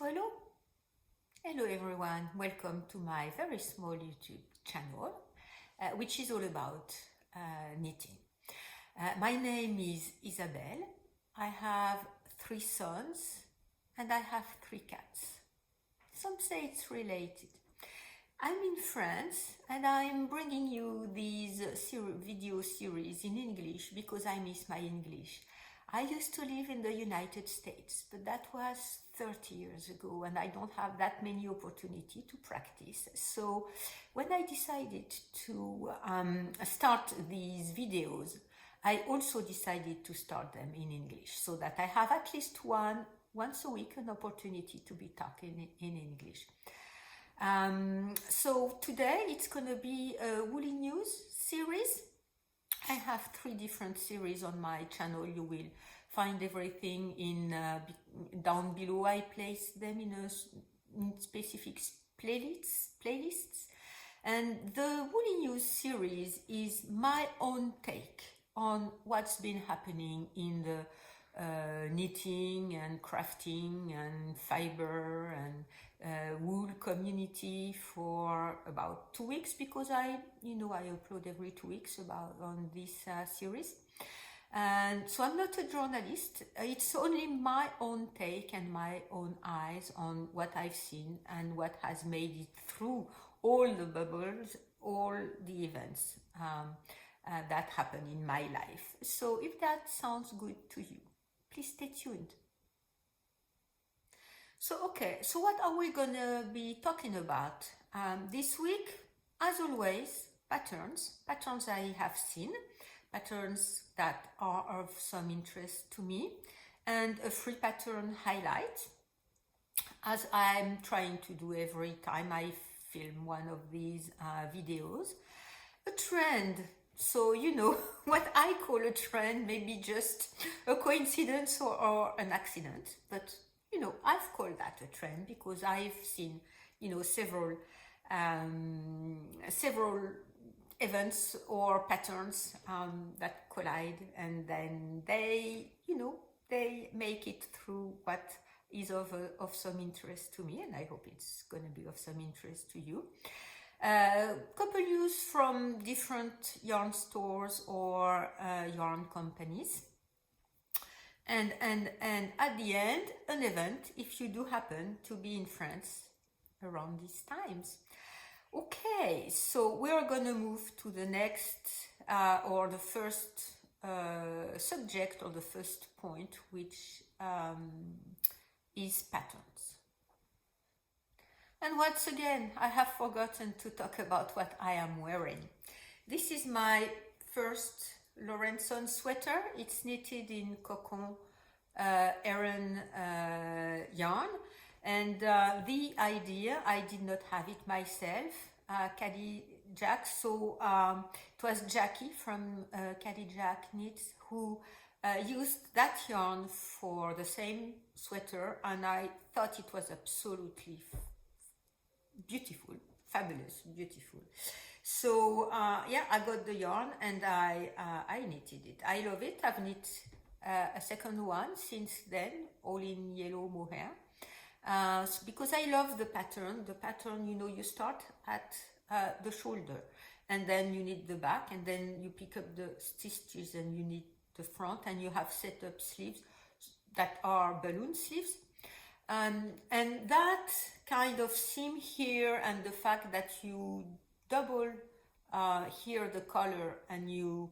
So hello everyone, welcome to my very small YouTube channel, which is all about knitting. My name is Isabelle. I have 3 sons and I have 3 cats. Some say it's related. I'm in France and I'm bringing you these video series in English because I miss my English. I used to live in the United States, but that was 30 years ago and I don't have that many opportunity to practice. So when I decided to start these videos, I also decided to start them in English so that I have at least once a week an opportunity to be talking in English. So today it's going to be a woolly news series. I have 3 different series on my channel. You will find everything in down below. I place them in specific playlists. And the woolly news series is my own take on what's been happening in the knitting and crafting and fiber and wool community for about 2 weeks, because I upload every 2 weeks on this series. And so I'm not a journalist. It's only my own take and my own eyes on what I've seen and what has made it through all the bubbles, all the events that happen in my life. So if that sounds good to you, please stay tuned. So what are we gonna be talking about this week? As always, patterns I have seen, patterns that are of some interest to me, and a free pattern highlight, as I'm trying to do every time I film one of these videos. A trend. So what I call a trend may be just a coincidence or an accident, but I've called that a trend because I've seen several events or patterns that collide, and then they make it through what is of some interest to me, and I hope it's going to be of some interest to you. Couple news from different yarn stores or yarn companies, and at the end, an event if you do happen to be in France around these times. Okay, so we are going to move to the next or the first subject, or the first point, which is patterns. And once again, I have forgotten to talk about what I am wearing. This is my first Lawrenson sweater. It's knitted in Cocon Aran yarn. And the idea, I did not have it myself, Caddy Jack. So it was Jackie from Caddy Jack Knits who used that yarn for the same sweater, and I thought it was absolutely beautiful, fabulous, beautiful. So yeah, I got the yarn and I knitted it. I love it. I've knit a second one since then, all in yellow mohair, because I love the pattern. The pattern, you start at the shoulder and then you knit the back, and then you pick up the stitches and you knit the front, and you have set up sleeves that are balloon sleeves. And that kind of seam here, and the fact that you double here the color, and you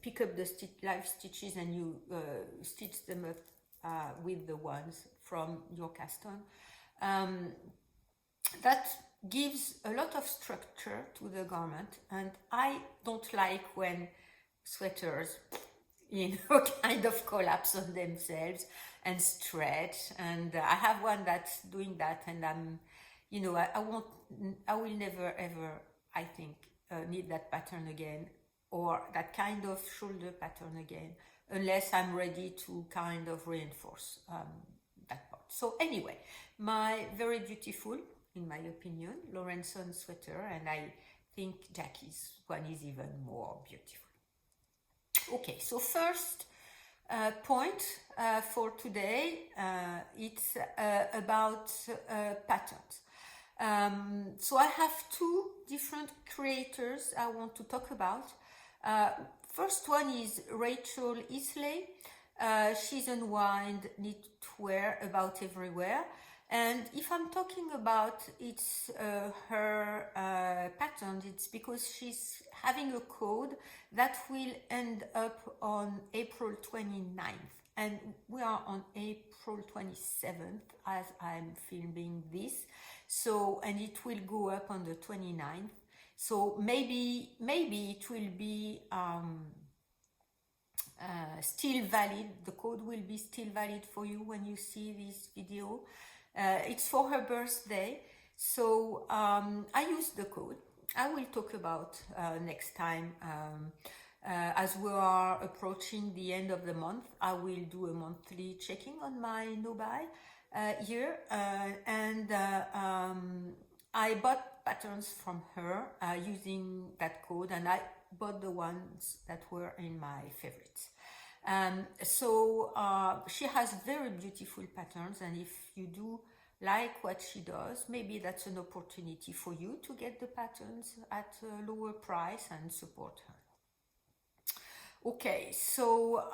pick up the live stitches and you stitch them up with the ones from your cast on, that gives a lot of structure to the garment. And I don't like when sweaters kind of collapse on themselves and stretch, and I have one that's doing that, and I will never ever, I think, need that pattern again, or that kind of shoulder pattern again, unless I'm ready to kind of reinforce that part. So anyway, my very beautiful, in my opinion, Lawrenson sweater, and I think Jackie's one is even more beautiful. Okay, so first point for today. It's about patterns. So I have two different creators I want to talk about. First one is Rachel Isley. She's unwind knitwear about everywhere. And if I'm talking about her pattern, it's because she's having a code that will end up on April 29th. And we are on April 27th as I'm filming this. So, and it will go up on the 29th. So maybe it will be still valid. The code will be still valid for you when you see this video. It's for her birthday, so I used the code. I will talk about next time. As we are approaching the end of the month, I will do a monthly checking on my no-buy here, and I bought patterns from her using that code, and I bought the ones that were in my favorites. So she has very beautiful patterns, and if you do like what she does, maybe that's an opportunity for you to get the patterns at a lower price and support her. Okay, so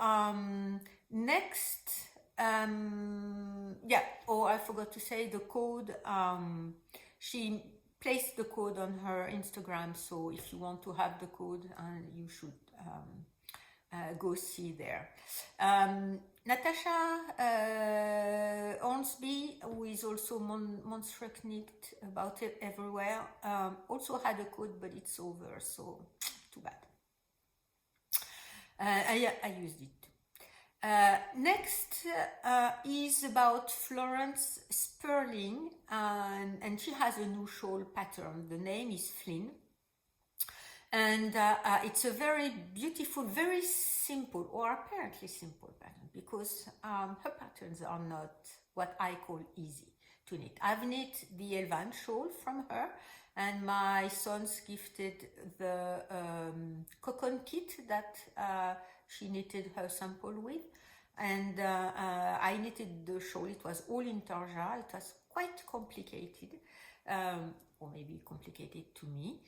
next, I forgot to say the code. She placed the code on her Instagram, so if you want to have the code, you should go see there. Natasha Hornsby, who is also Monster Knit about it everywhere, also had a code, but it's over, so too bad. I used it too. Next is about Florence Spurling, and she has a new shawl pattern. The name is Flynn. And it's a very beautiful, very simple, or apparently simple pattern, because her patterns are not what I call easy to knit. I've knit the Elvan Shawl from her, and my sons gifted the cocoon kit that she knitted her sample with. And I knitted the shawl. It was all in tarja. It was quite complicated, or maybe complicated to me.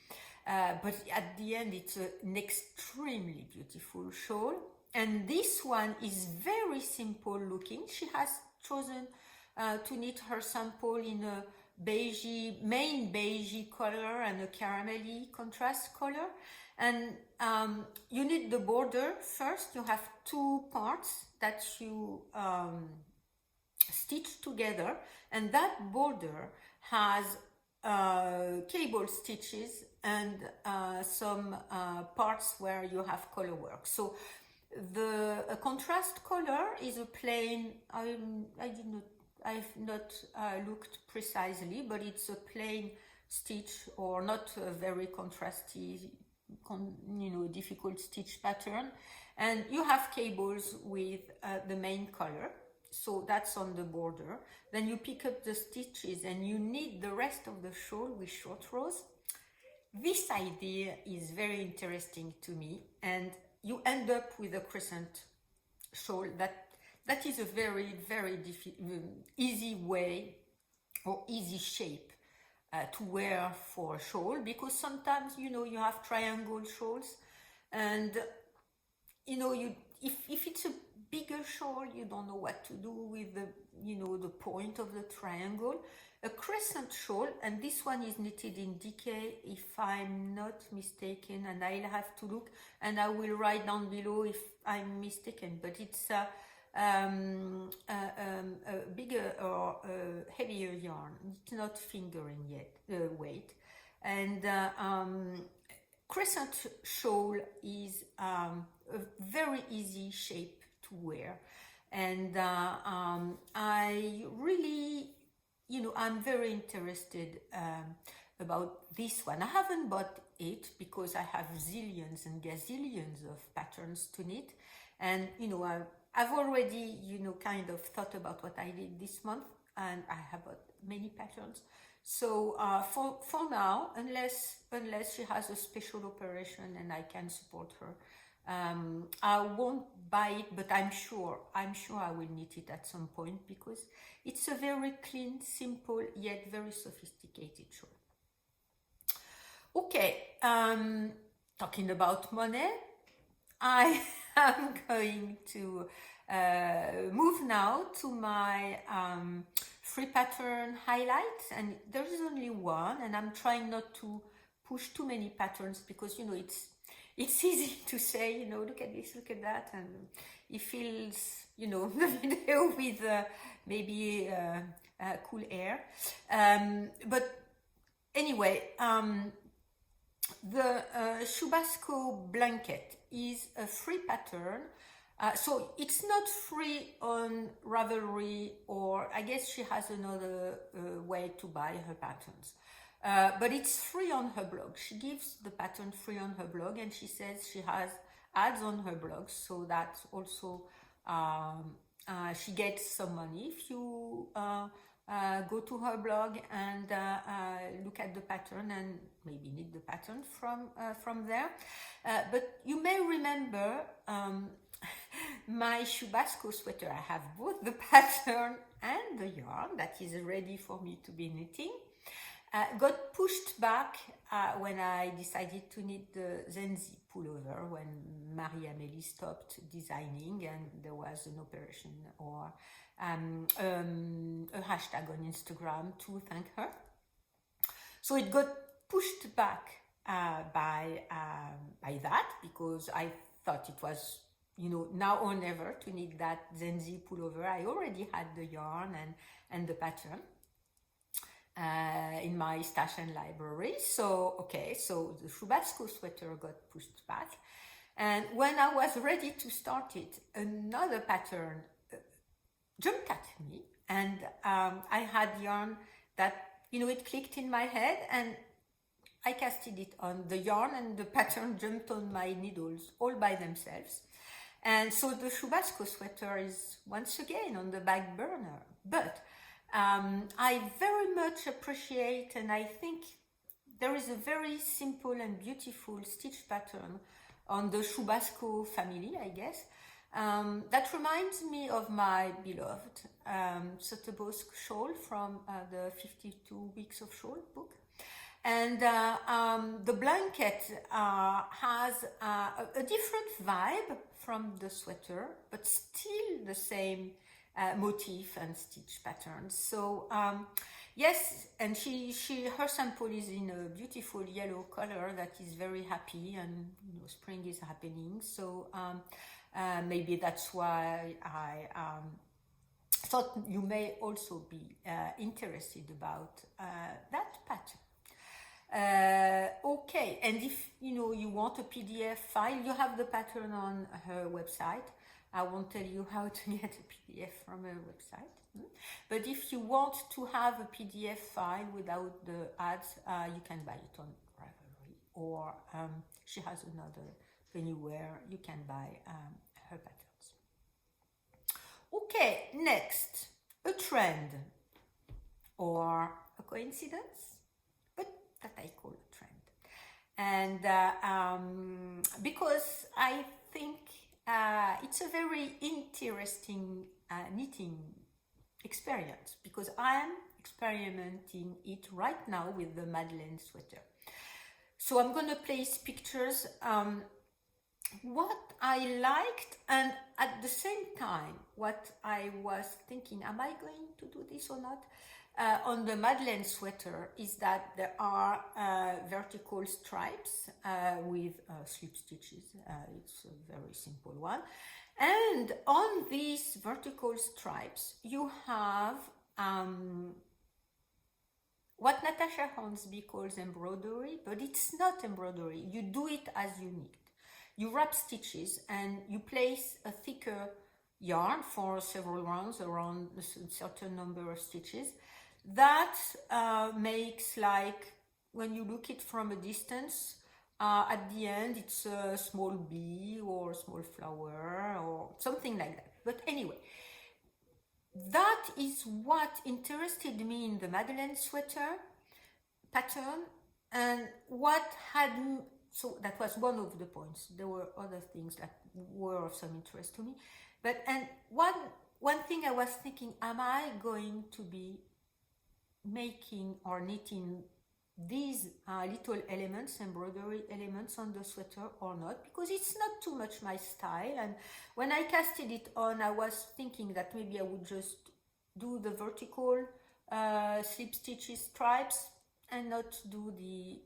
But at the end, it's an extremely beautiful shawl. And this one is very simple looking. She has chosen to knit her sample in a main beigey color and a caramelly contrast color. And you knit the border first. You have two parts that you stitch together, and that border has cable stitches and some parts where you have color work. So the contrast color is a plain, I've not looked precisely, but it's a plain stitch, or not a very contrasty, difficult stitch pattern. And you have cables with the main color. So that's on the border. Then you pick up the stitches and you knit the rest of the shawl with short rows. This idea is very interesting to me, and you end up with a crescent shawl that is a very, very easy way or easy shape to wear for a shawl, because sometimes you have triangle shawls, and if it's a bigger shawl, you don't know what to do with the point of the triangle. A crescent shawl, and this one is knitted in DK if I'm not mistaken, and I'll have to look, and I will write down below if I'm mistaken, but it's a bigger or heavier yarn. It's not fingering yet weight. And crescent shawl is a very easy shape to wear, and I really, I'm very interested about this one. I haven't bought it because I have zillions and gazillions of patterns to knit, and I've already kind of thought about what I did this month, and I have bought many patterns. So for now, unless she has a special operation and I can support her, I won't buy it, but I'm sure I will knit it at some point because it's a very clean, simple, yet very sophisticated shawl. Okay, talking about money, I am going to move now to my free pattern highlights, and there is only one, and I'm trying not to push too many patterns because it's easy to say, look at this, look at that, and it feels, the video with maybe cool air. But anyway, the Chubasco blanket is a free pattern. So it's not free on Ravelry, or I guess she has another way to buy her patterns. But it's free on her blog. She gives the pattern free on her blog, and she says she has ads on her blog, so that also she gets some money if you go to her blog and look at the pattern and maybe knit the pattern from there. But you may remember my Chubasco sweater. I have both the pattern and the yarn that is ready for me to be knitting. Got pushed back when I decided to knit the Zenzi pullover, when Marie-Amélie stopped designing and there was an operation or a hashtag on Instagram to thank her. So it got pushed back by that, because I thought it was, now or never to knit that Zenzi pullover. I already had the yarn and the pattern in my stash and library. So the Chubasco sweater got pushed back, and when I was ready to start it, another pattern jumped at me, and I had yarn that it clicked in my head, and I casted it on the yarn, and the pattern jumped on my needles all by themselves. And so the Chubasco sweater is once again on the back burner. But I very much appreciate, and I think there is a very simple and beautiful stitch pattern on the Chubasco family, I guess, that reminds me of my beloved Soumine shawl from the 52 Weeks of Shawl book. And the blanket has a different vibe from the sweater, but still the same motif and stitch patterns. So yes, and her sample is in a beautiful yellow color that is very happy, and spring is happening. So maybe that's why I thought you may also be interested about that pattern. Okay, and if you want a PDF file, you have the pattern on her website. I won't tell you how to get a PDF from her website, but if you want to have a PDF file without the ads, you can buy it on Ravelry, or she has another venue where you can buy her patterns. Okay, next, a trend or a coincidence, but that I call a trend. And because I think it's a very interesting knitting experience, because I am experimenting it right now with the Madeleine sweater. So I'm going to place pictures what I liked, and at the same time what I was thinking, am I going to do this or not? On the Madeleine sweater is that there are vertical stripes with slip stitches. It's a very simple one. And on these vertical stripes, you have what Natasha Hornsby calls embroidery, but it's not embroidery. You do it as you knit. You wrap stitches and you place a thicker yarn for several rounds around a certain number of stitches. That makes, like, when you look it from a distance, at the end it's a small bee or a small flower or something like that. But anyway, that is what interested me in the Madeleine sweater pattern, and what had so that was one of the points. There were other things that were of some interest to me. And one thing I was thinking, am I going to be making or knitting these little elements, embroidery elements on the sweater or not? Because it's not too much my style. And when I casted it on, I was thinking that maybe I would just do the vertical slip stitches stripes and not do the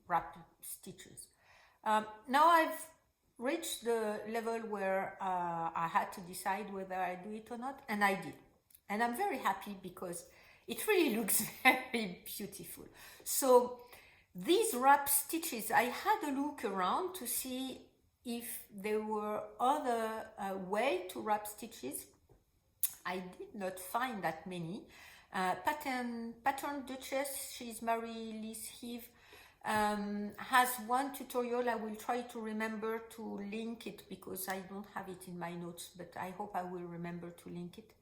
wrap stitches. Now I've reached the level where I had to decide whether I do it or not, and I did. And I'm very happy because it really looks very beautiful. So these wrap stitches, I had a look around to see if there were other way to wrap stitches. I did not find that many. Pattern Duchess, she's Marie-Lise Heave, has one tutorial. I will try to remember to link it because I don't have it in my notes, but I hope I will remember to link it.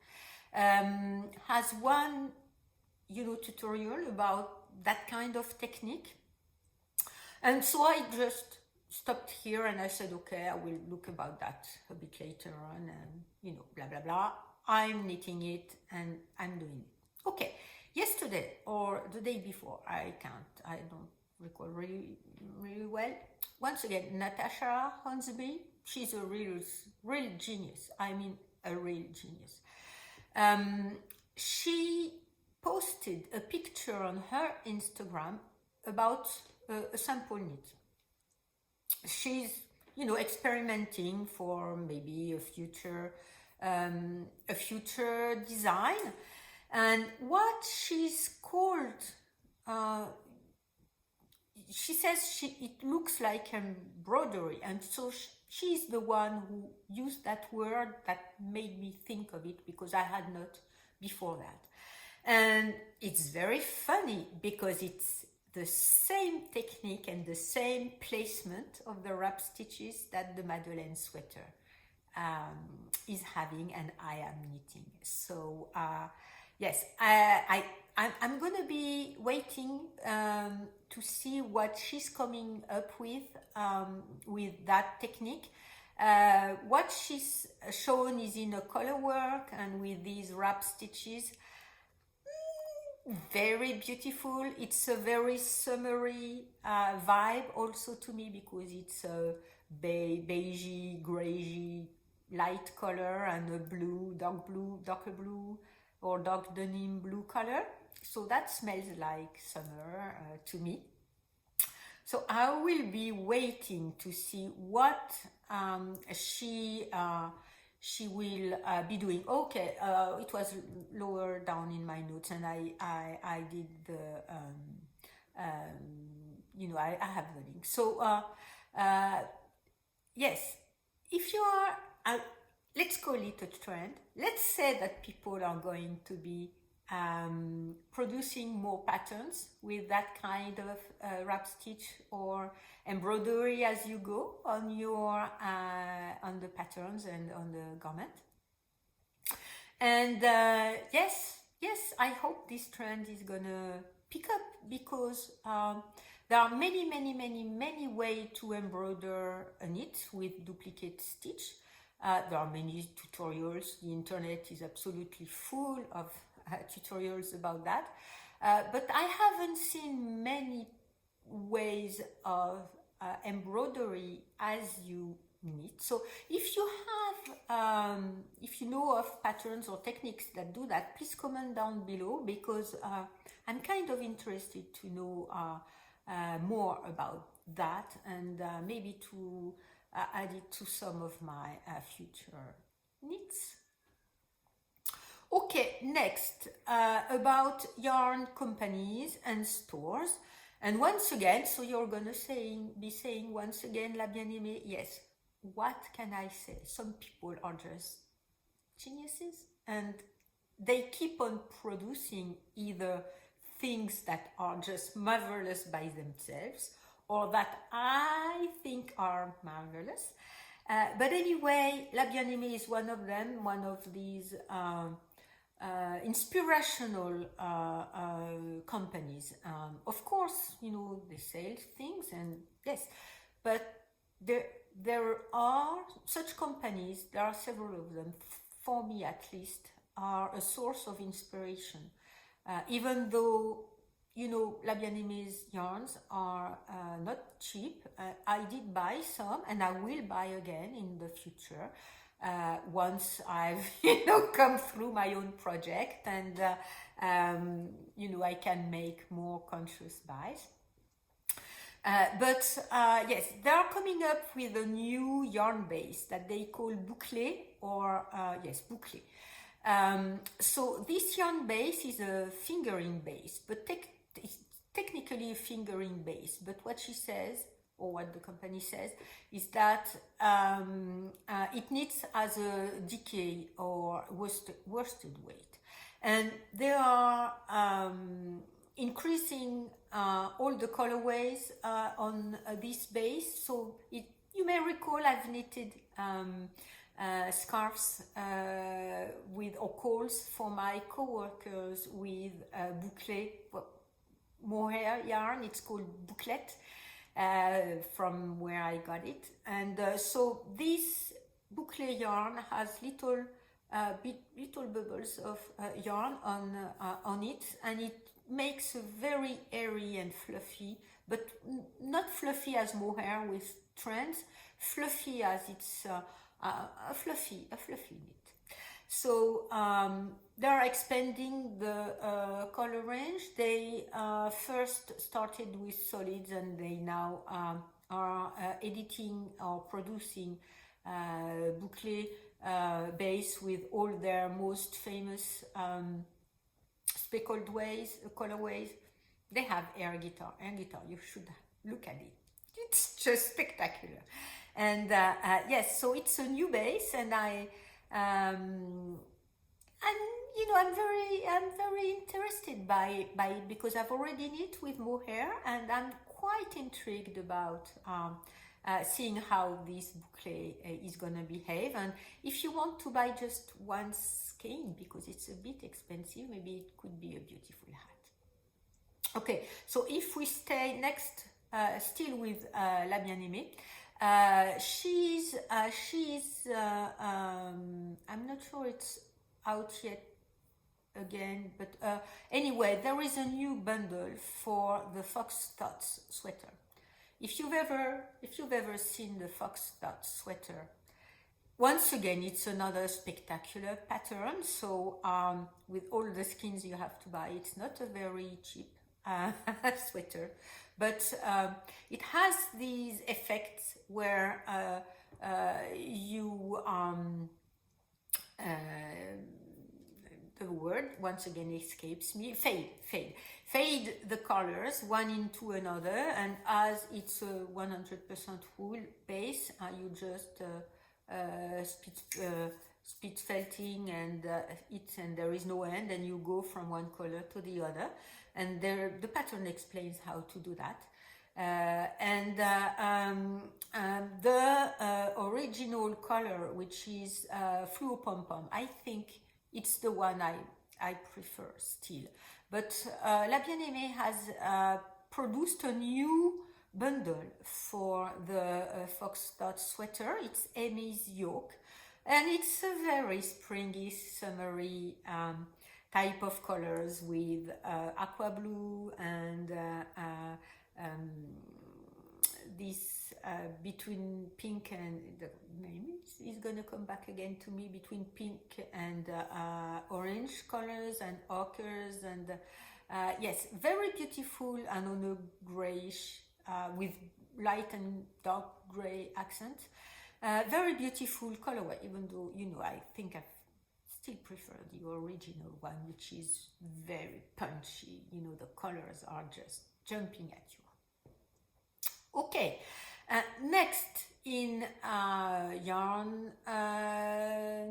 Has one, tutorial about that kind of technique. And so I just stopped here and I said, okay, I will look about that a bit later on, and, blah, blah, blah. I'm knitting it and I'm doing it. Okay, yesterday or the day before, I don't recall really well. Once again, Natasha Hornsby, she's a real genius. I mean, a real genius. She posted a picture on her Instagram about a sample knit. She's, experimenting for maybe a future design. And what she's called, she says it looks like embroidery, and so she's the one who used that word that made me think of it, because I had not before that. And it's very funny because it's the same technique and the same placement of the wrap stitches that the Madeleine sweater is having and I am knitting. So yes, I'm going to be waiting to see what she's coming up with that technique. What she's shown is in a color work and with these wrap stitches. Very beautiful. It's a very summery vibe also to me, because it's a beigey, grayy, light color and a blue, darker blue or dark denim blue color. So that smells like summer to me. So I will be waiting to see what she will be doing. Okay, it was lower down in my notes, and I did the I have the link. So yes, if you are let's call it a trend. Let's say that people are going to be producing more patterns with that kind of wrap stitch or embroidery as you go on your on the patterns and on the garment. And yes, I hope this trend is gonna pick up, because there are many ways to embroider a knit with duplicate stitch. There are many tutorials. The internet is absolutely full of tutorials about that, but I haven't seen many ways of embroidery as you knit. So if you have, if you know of patterns or techniques that do that, please comment down below, because I'm kind of interested to know more about that, and maybe to add it to some of my future knits. Okay, next, about yarn companies and stores. And once again, so you're gonna be saying once again, La Bien-Aimée, yes, what can I say? Some people are just geniuses, and they keep on producing either things that are just marvelous by themselves, or that I think are marvelous. But anyway, La Bien-Aimée is one of them, one of these inspirational companies. Of course, they sell things, and yes, but there are such companies. There are several of them. For me, at least, are a source of inspiration. Even though La Bien-Aimé's yarns are not cheap, I did buy some, and I will buy again in the future. Once I've come through my own project, and I can make more conscious buys. But yes, they are coming up with a new yarn base that they call bouclé, or bouclé. So this yarn base is a fingering base, but it's technically a fingering base. But what she says, or what the company says, is that it needs as a decay or worsted weight, and they are increasing all the colorways on this base. So you may recall I've knitted scarves or calls for my co-workers with bouclé, mohair yarn. It's called bouclette, from where I got it. And so this bouclé yarn has little bubbles of yarn on it, and it makes a very airy and fluffy, but not fluffy as mohair with trends, fluffy as it's a fluffy knit. So they are expanding the color range. They first started with solids, and they now are editing or producing bouclé base with all their most famous speckled colorways. They have air guitar. You should look at it. It's just spectacular. And yes, so it's a new base, and I'm very interested by it, because I've already knit with mohair, and I'm quite intrigued about seeing how this bouclé is gonna behave. And if you want to buy just one skein, because it's a bit expensive, maybe it could be a beautiful hat. Okay, so if we stay next, still with La Bien-Aimée, she's I'm not sure it's out yet again, but anyway, there is a new bundle for the Foxthoughts sweater. If you've ever seen the Foxthoughts sweater, once again, it's another spectacular pattern. So with all the skins you have to buy, it's not a very cheap sweater, but it has these effects where you the word once again escapes me, fade the colors one into another, and as it's a 100% wool base, you just split felting and there is no end, and you go from one color to the other, and the pattern explains how to do that. The original color, which is fluo pom pom, I think it's the one I prefer still. But La Bien-Aimée has produced a new bundle for the Foxthoughts sweater. It's Amy's yoke, and it's a very springy, summery type of colors with aqua blue and this between pink and the name is going to come back again to me, between pink and orange colors and ochres, and yes, very beautiful, and on a grayish with light and dark gray accent. Very beautiful colorway, even though I think I still prefer the original one, which is very punchy. The colors are just jumping at you. Okay, next in yarn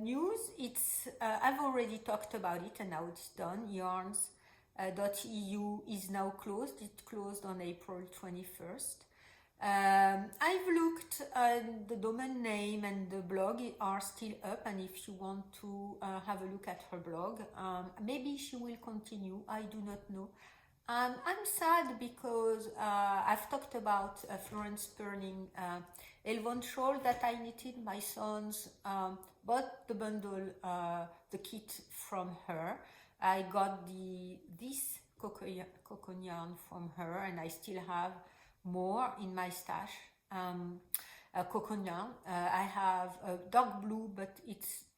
news, it's I've already talked about it, and now it's done. Yarns.eu is now closed. It closed on April 21st. I've looked at the domain name and the blog are still up, and if you want to have a look at her blog, maybe she will continue, I do not know. I'm sad because I've talked about Florence Spurling, Elvan Shawl that I knitted. My sons bought the bundle, the kit from her. I got this cocoon yarn from her, and I still have more in my stash. Cocoon yarn. I have a dark blue, but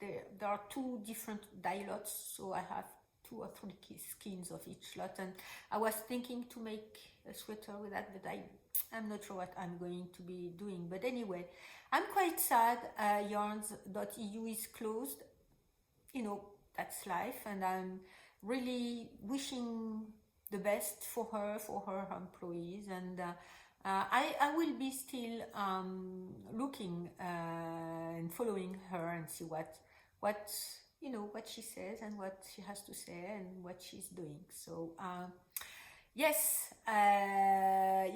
there are two different dye lots, so I have 2 or 3 skeins of each lot, and I was thinking to make a sweater with that, but I'm not sure what I'm going to be doing. But anyway, I'm quite sad. Yarns.eu is closed. You know, that's life, and I'm really wishing the best for her employees, and I will be still looking and following her and see what you know, what she says and what she has to say and what she's doing. So yes, that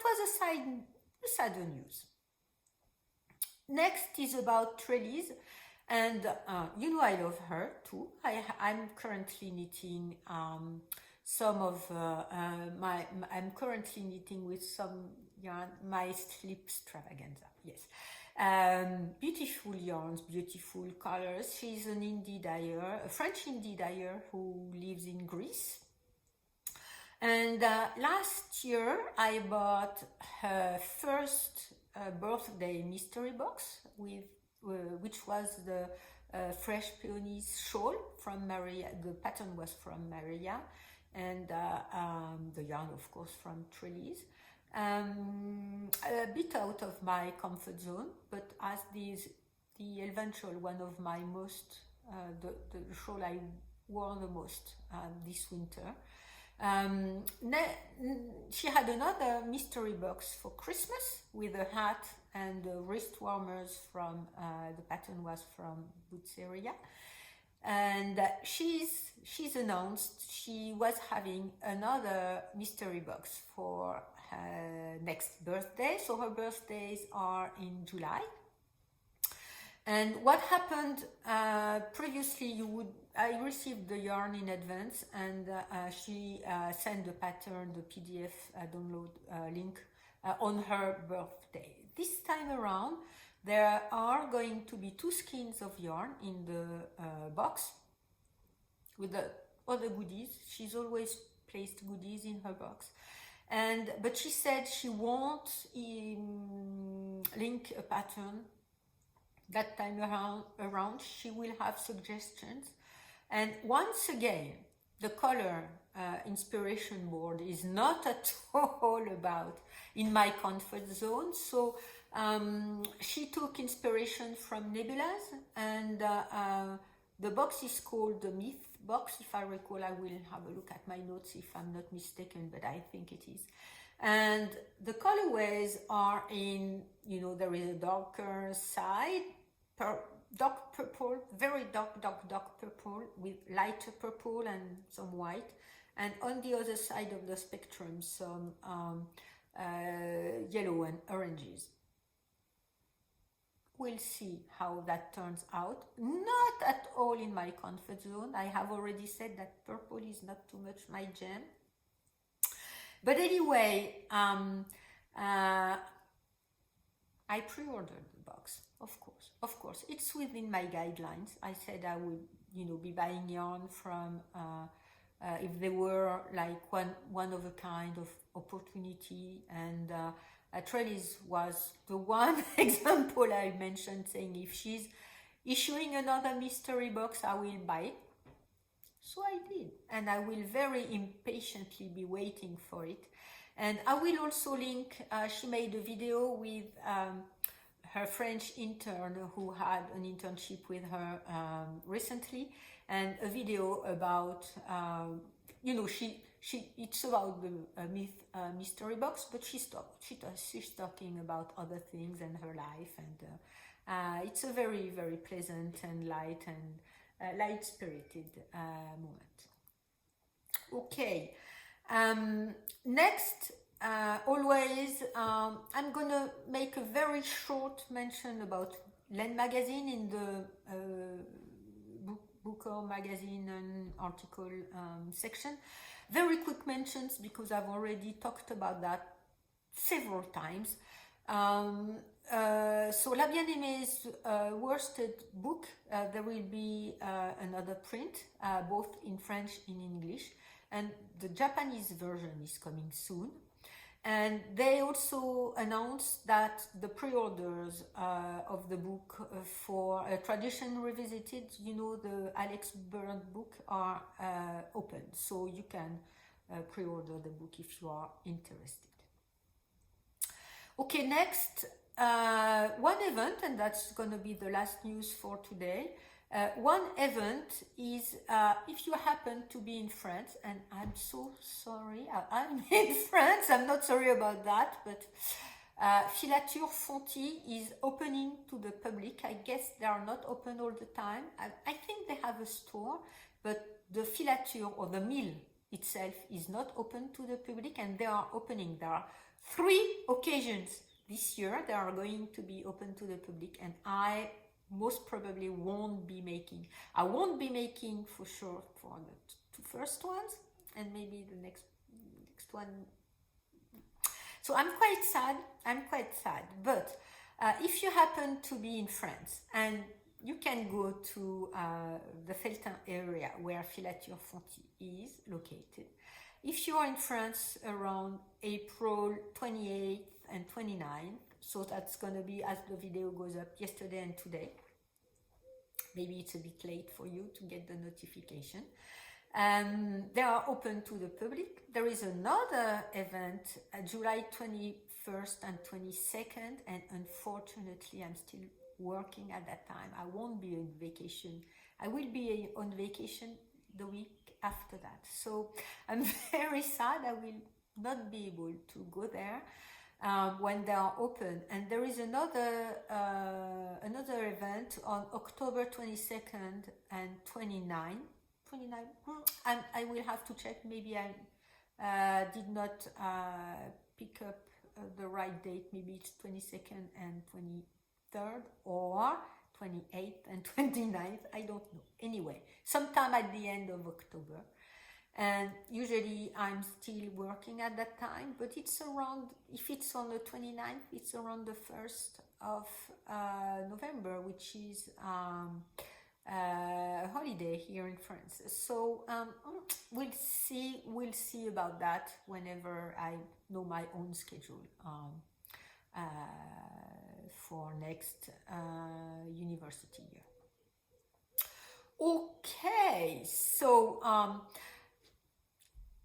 was a sad news. Next is about Trellis, and you know, I love her too. I'm currently knitting some of I'm currently knitting with some yarn, my slip extravaganza. Yes. Beautiful yarns, beautiful colors. She's an indie dyer, a French indie dyer who lives in Greece. And last year I bought her first birthday mystery box with which was the Fresh Peonies shawl from Maria. The pattern was from Maria, and the yarn, of course, from Trellis. A bit out of my comfort zone, but as the Elvan Shawl, one of my most the shawl I wore the most this winter. She had another mystery box for Christmas with a hat and wrist warmers from the pattern was from Butzeria. And she's announced she was having another mystery box for her next birthday. So her birthdays are in July. And what happened previously, I received the yarn in advance, and she sent the pattern, the PDF download link on her birthday. This time around, there are going to be 2 skeins of yarn in the box with the other goodies. She's always placed goodies in her box. But she said she won't link a pattern that time around. She will have suggestions. And once again, the color inspiration board is not at all about in my comfort zone. So she took inspiration from Nebulas, and the box is called the Myth box. If I recall, I will have a look at my notes if I'm not mistaken, but I think it is. And the colorways are in, you know, there is a darker side, dark purple, very dark purple with lighter purple and some white, and on the other side of the spectrum some yellow and oranges. We'll see how that turns out. Not at all in my comfort zone. I have already said that purple is not too much my jam. But anyway, I pre-ordered the box, of course. It's within my guidelines. I said I would, you know, be buying yarn from if there were like one of a kind of opportunity, and Trellis was the one example I mentioned, saying if she's issuing another mystery box, I will buy it. So I did, and I will very impatiently be waiting for it. And I will also link, she made a video with her French intern who had an internship with her recently, and a video about, you know, it's about the mystery box, but she's talking about other things and her life, and it's a very, very pleasant and light and light-spirited moment. Okay, next always, I'm gonna make a very short mention about Len magazine in the Booker magazine and article section. Very quick mentions because I've already talked about that several times. So La Bien-Aimé's worsted book, there will be another print, both in French and English, and the Japanese version is coming soon. And they also announced that the pre-orders of the book for Tradition Revisited, you know, the Alex Byrne book, are open. So you can pre-order the book if you are interested. Okay, next, one event, and that's going to be the last news for today. One event is if you happen to be in France, and I'm so sorry, I'm in France, I'm not sorry about that, but Filature Fonty is opening to the public. I guess they are not open all the time. I think they have a store, but the filature or the mill itself is not open to the public, and they are opening. There are 3 occasions this year they are going to be open to the public, and I most probably won't be making. I won't be making for sure for the 2 first ones, and maybe the next one. So I'm quite sad. But if you happen to be in France and you can go to the Feltin area where Filature Fonty is located. If you are in France around April 28th and 29th, so that's going to be as the video goes up yesterday and today. Maybe it's a bit late for you to get the notification. They are open to the public. There is another event, July 21st and 22nd, and unfortunately I'm still working at that time. I won't be on vacation. I will be on vacation the week after that. So I'm very sad I will not be able to go there when they are open. And there is another event on October 22nd and 29. And I will have to check. Maybe I did not pick up the right date. Maybe it's 22nd and 23rd or 28th and 29th. I don't know. Anyway, sometime at the end of October. And usually I'm still working at that time, but it's around, if it's on the 29th, it's around the 1st of November, which is a holiday here in France. So we'll see about that whenever I know my own schedule for next university year. Okay, so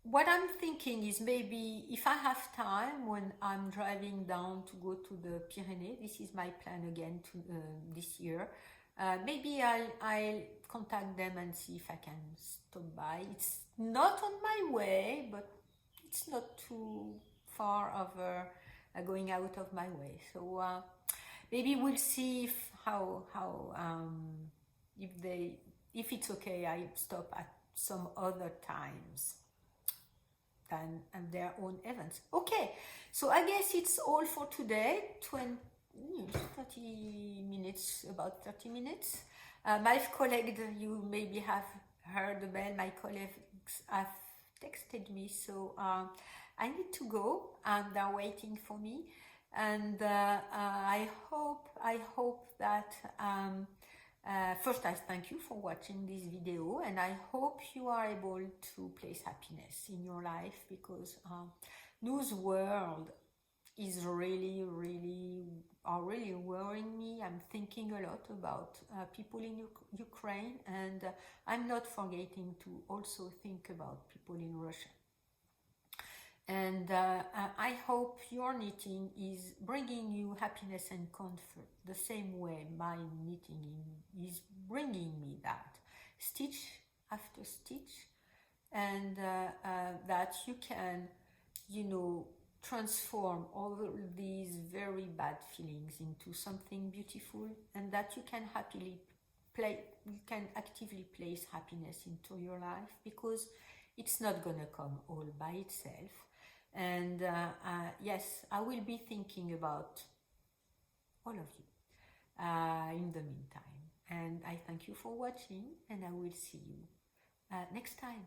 what I'm thinking is maybe if I have time when I'm driving down to go to the Pyrenees, this is my plan again to this year. Maybe I'll contact them and see if I can stop by. It's not on my way, but it's not too far over going out of my way. So maybe we'll see if if it's okay, I stop at some other times than their own events. Okay, so I guess it's all for today. 30 minutes, about 30 minutes. My colleague, you maybe have heard the bell, my colleagues have texted me, so I need to go, and they're waiting for me. And I hope that first I thank you for watching this video, and I hope you are able to place happiness in your life, because news world is really worrying me. I'm thinking a lot about people in Ukraine, and I'm not forgetting to also think about people in Russia. And I hope your knitting is bringing you happiness and comfort the same way my knitting is bringing me that, stitch after stitch, and that you can, transform all these very bad feelings into something beautiful, and that you can actively place happiness into your life, because it's not gonna come all by itself. And yes, I will be thinking about all of you in the meantime. And I thank you for watching, and I will see you next time.